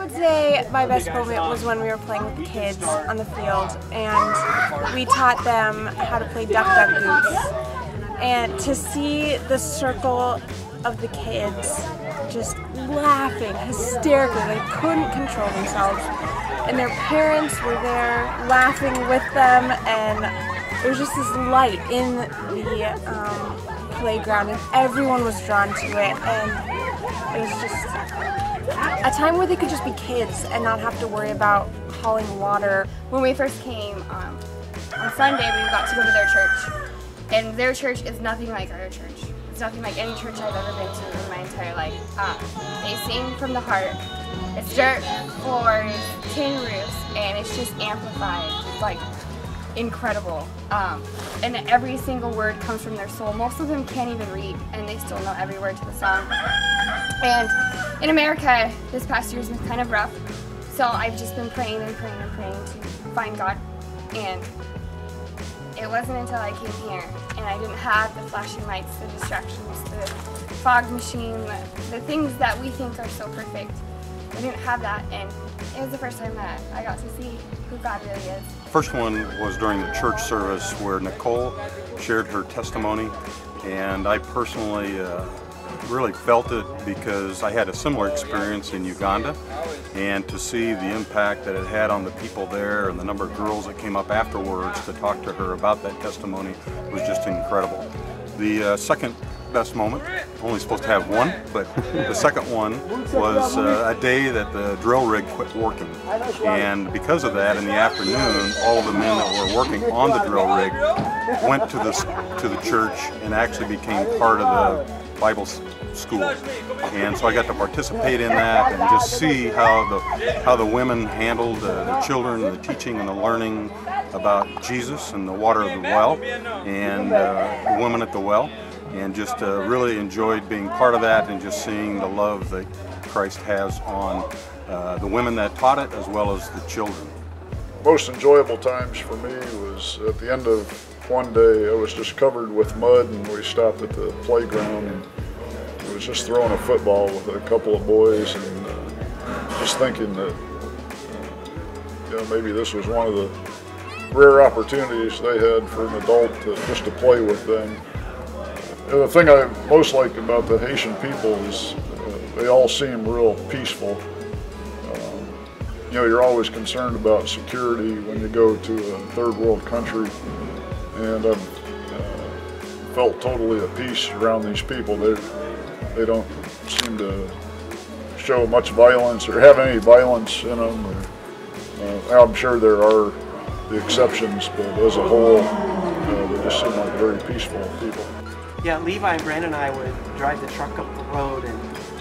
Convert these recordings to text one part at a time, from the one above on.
would say my best moment was when we were playing with the kids on the field, and we taught them how to play Duck Duck Goose. And to see the circle of the kids just laughing hysterically, they couldn't control themselves, and their parents were there laughing with them, and there was just this light in the playground, and everyone was drawn to it, and it was just a time where they could just be kids and not have to worry about hauling water. When we first came on Sunday, we got to go to their church, and their church is nothing like our church. It's nothing like any church I've ever been to in my entire life. They sing from the heart. It's dirt floors, tin roofs, and it's just amplified. It's like incredible. And every single word comes from their soul. Most of them can't even read, and they still know every word to the song. And in America, this past year's been kind of rough, so I've just been praying and praying and praying to find God. And it wasn't until I came here and I didn't have the flashing lights, the distractions, the fog machine, the things that we think are so perfect. I didn't have that, and it was the first time that I got to see who God really is. First one was during the church service where Nicole shared her testimony, and I personally really felt it because I had a similar experience in Uganda, and to see the impact that it had on the people there and the number of girls that came up afterwards to talk to her about that testimony was just incredible. The second best moment, only supposed to have one, but the second one was a day that the drill rig quit working, and because of that, in the afternoon, all of the men that were working on the drill rig went to the church and actually became part of the Bible school, and so I got to participate in that and just see how the women handled the children, the teaching and the learning about Jesus and the water of the well, and the women at the well, and just really enjoyed being part of that and just seeing the love that Christ has on the women that taught it as well as the children. Most enjoyable times for me was at the end of one day. I was just covered with mud, and we stopped at the playground, and I was just throwing a football with a couple of boys, and just thinking that maybe this was one of the rare opportunities they had for an adult just to play with them. The thing I most like about the Haitian people is they all seem real peaceful. You're always concerned about security when you go to a third world country, and I've felt totally at peace around these people. They don't seem to show much violence or have any violence in them. I'm sure there are the exceptions, but as a whole, they just seem like very peaceful people. Yeah, Levi and Brandon and I would drive the truck up the road,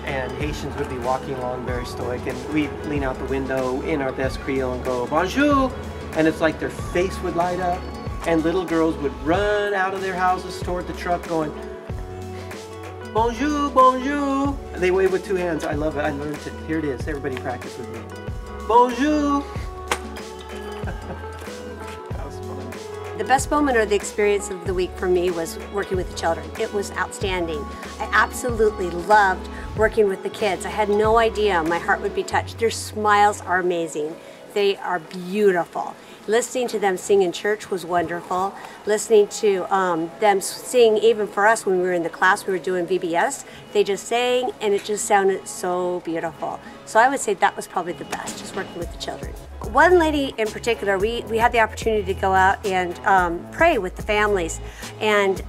and Haitians would be walking along very stoic, and we'd lean out the window in our best Creole and go, "Bonjour!" And it's like their face would light up, and little girls would run out of their houses toward the truck going, "Bonjour, bonjour!" And they wave with two hands. I love it. I learned it. Here it is. Everybody practice with me. Bonjour! The best moment or the experience of the week for me was working with the children. It was outstanding. I absolutely loved working with the kids. I had no idea my heart would be touched. Their smiles are amazing. They are beautiful. Listening to them sing in church was wonderful. Listening to them sing, even for us when we were in the class, we were doing VBS, they just sang and it just sounded so beautiful. So I would say that was probably the best, just working with the children. One lady in particular, we had the opportunity to go out and pray with the families, and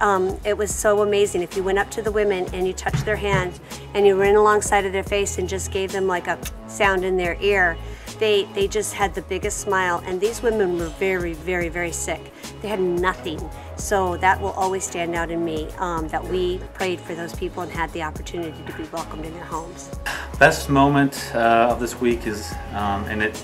it was so amazing. If you went up to the women and you touched their hand and you ran alongside of their face and just gave them like a sound in their ear, they just had the biggest smile, and these women were very, very, very sick. They had nothing. So that will always stand out in me, that we prayed for those people and had the opportunity to be welcomed in their homes. Best moment of this week is, and it's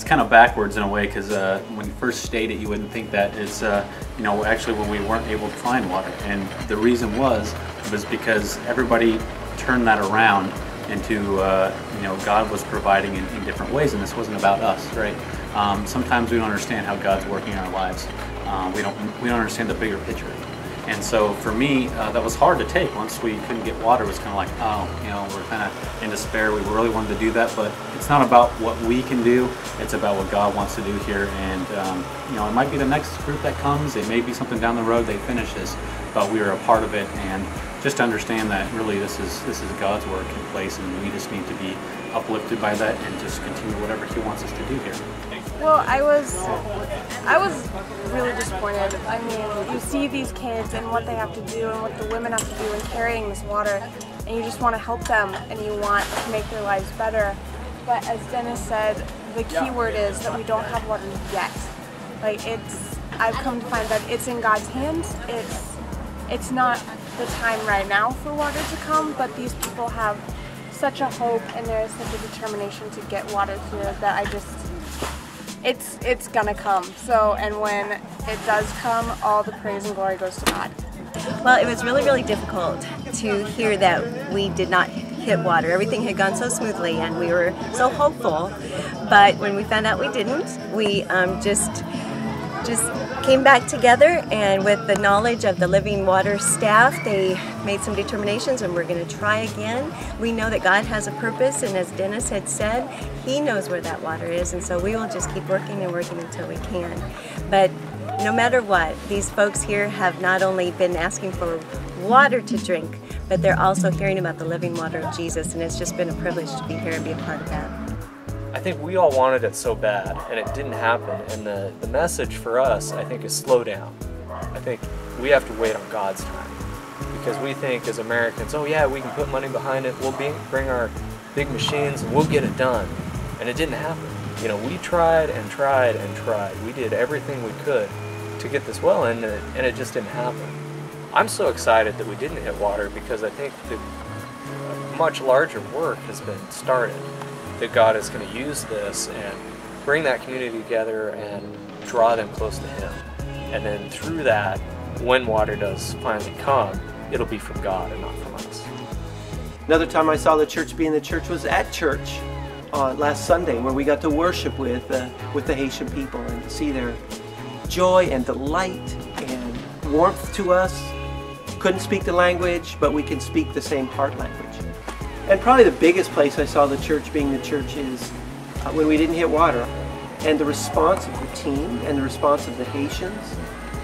kind of backwards in a way, because when you first state it, you wouldn't think that it's, actually when we weren't able to find water. And the reason was because everybody turned that around into, God was providing in different ways, and this wasn't about us, right? Sometimes we don't understand how God's working in our lives. We don't understand the bigger picture. And so for me, that was hard to take. Once we couldn't get water, it was kind of like, oh, you know, we're kind of in despair. We really wanted to do that, but it's not about what we can do. It's about what God wants to do here. And you know, it might be the next group that comes. It may be something down the road they finish this, but we are a part of it. And just to understand that really this is God's work in place, and we just need to be uplifted by that and just continue whatever He wants us to do here. Well, I was really disappointed. I mean, you see these kids and what they have to do and what the women have to do in carrying this water, and you just want to help them and you want to make their lives better. But as Dennis said, the key word is that we don't have water yet. Like, I've come to find that it's in God's hands. It's not the time right now for water to come, but these people have such a hope and there is such a determination to get water here that it's gonna come. So, and when it does come, all the praise and glory goes to God. Well, it was really, really difficult to hear that we did not hit water. Everything had gone so smoothly and we were so hopeful, but when we found out we didn't, we just came back together, and with the knowledge of the Living Water staff, they made some determinations and we're going to try again. We know that God has a purpose, and as Dennis had said, He knows where that water is, and so we will just keep working and working until we can. But no matter what, these folks here have not only been asking for water to drink, but they're also hearing about the living water of Jesus, and it's just been a privilege to be here and be a part of that. I think we all wanted it so bad, and it didn't happen. And the message for us, I think, is slow down. I think we have to wait on God's time, because we think as Americans, oh yeah, we can put money behind it, we'll bring our big machines and we'll get it done. And it didn't happen. You know, we tried and tried and tried. We did everything we could to get this well in, and it just didn't happen. I'm so excited that we didn't hit water, because I think the much larger work has been started, that God is going to use this and bring that community together and draw them close to Him. And then through that, when water does finally come, it'll be from God and not from us. Another time I saw the church being the church was at church on last Sunday, where we got to worship with the Haitian people and to see their joy and delight and warmth to us. Couldn't speak the language, but we can speak the same heart language. And probably the biggest place I saw the church being the church is when we didn't hit water, and the response of the team and the response of the Haitians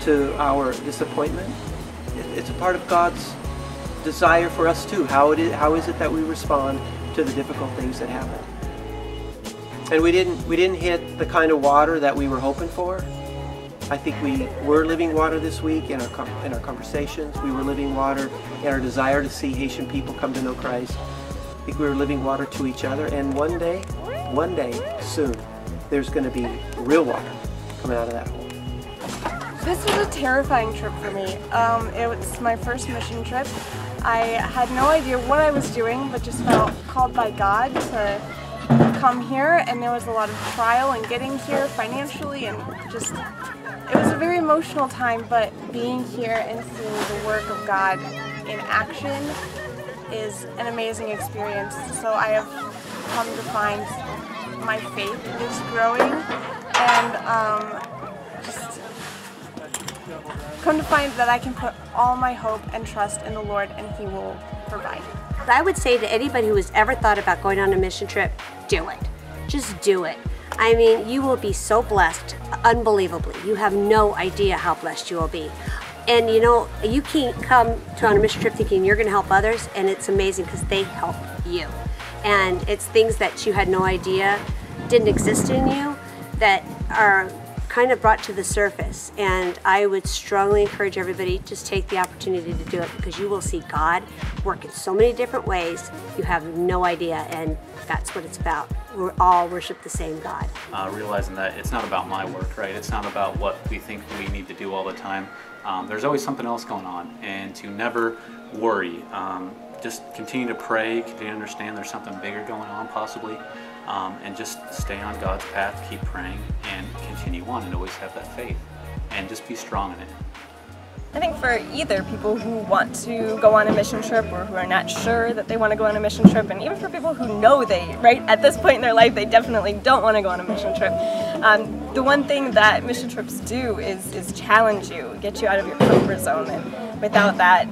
to our disappointment. It's a part of God's desire for us too. How is it that we respond to the difficult things that happen? And we didn't hit the kind of water that we were hoping for. I think we were living water this week in our conversations. We were living water in our desire to see Haitian people come to know Christ. I think we were living water to each other, and one day, soon, there's going to be real water coming out of that hole. This was a terrifying trip for me. It was my first mission trip. I had no idea what I was doing, but just felt called by God to come here, and there was a lot of trial in getting here financially, and just, it was a very emotional time, but being here and seeing the work of God in action is an amazing experience. So I have come to find my faith is growing, and just come to find that I can put all my hope and trust in the Lord, and He will provide. I would say to anybody who has ever thought about going on a mission trip, do it. Just do it. I mean, you will be so blessed, unbelievably. You have no idea how blessed you will be. And you know, you can't come on a mission trip thinking you're going to help others, and it's amazing because they help you. And it's things that you had no idea didn't exist in you that are kind of brought to the surface. And I would strongly encourage everybody to just take the opportunity to do it, because you will see God work in so many different ways you have no idea, and that's what it's about. We all worship the same God. Realizing that it's not about my work, right? It's not about what we think we need to do all the time. There's always something else going on, and to never worry. Just continue to pray, continue to understand there's something bigger going on possibly, and just stay on God's path, keep praying, and continue on, and always have that faith, and just be strong in it. I think for either people who want to go on a mission trip or who are not sure that they want to go on a mission trip, and even for people who know right at this point in their life they definitely don't want to go on a mission trip, The one thing that mission trips do is challenge you, get you out of your comfort zone, and without that,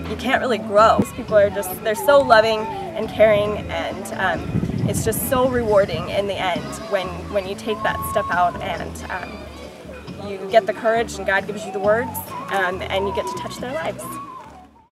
you can't really grow. These people are they're so loving and caring, and it's just so rewarding in the end when you take that step out and you get the courage and God gives you the words, and you get to touch their lives.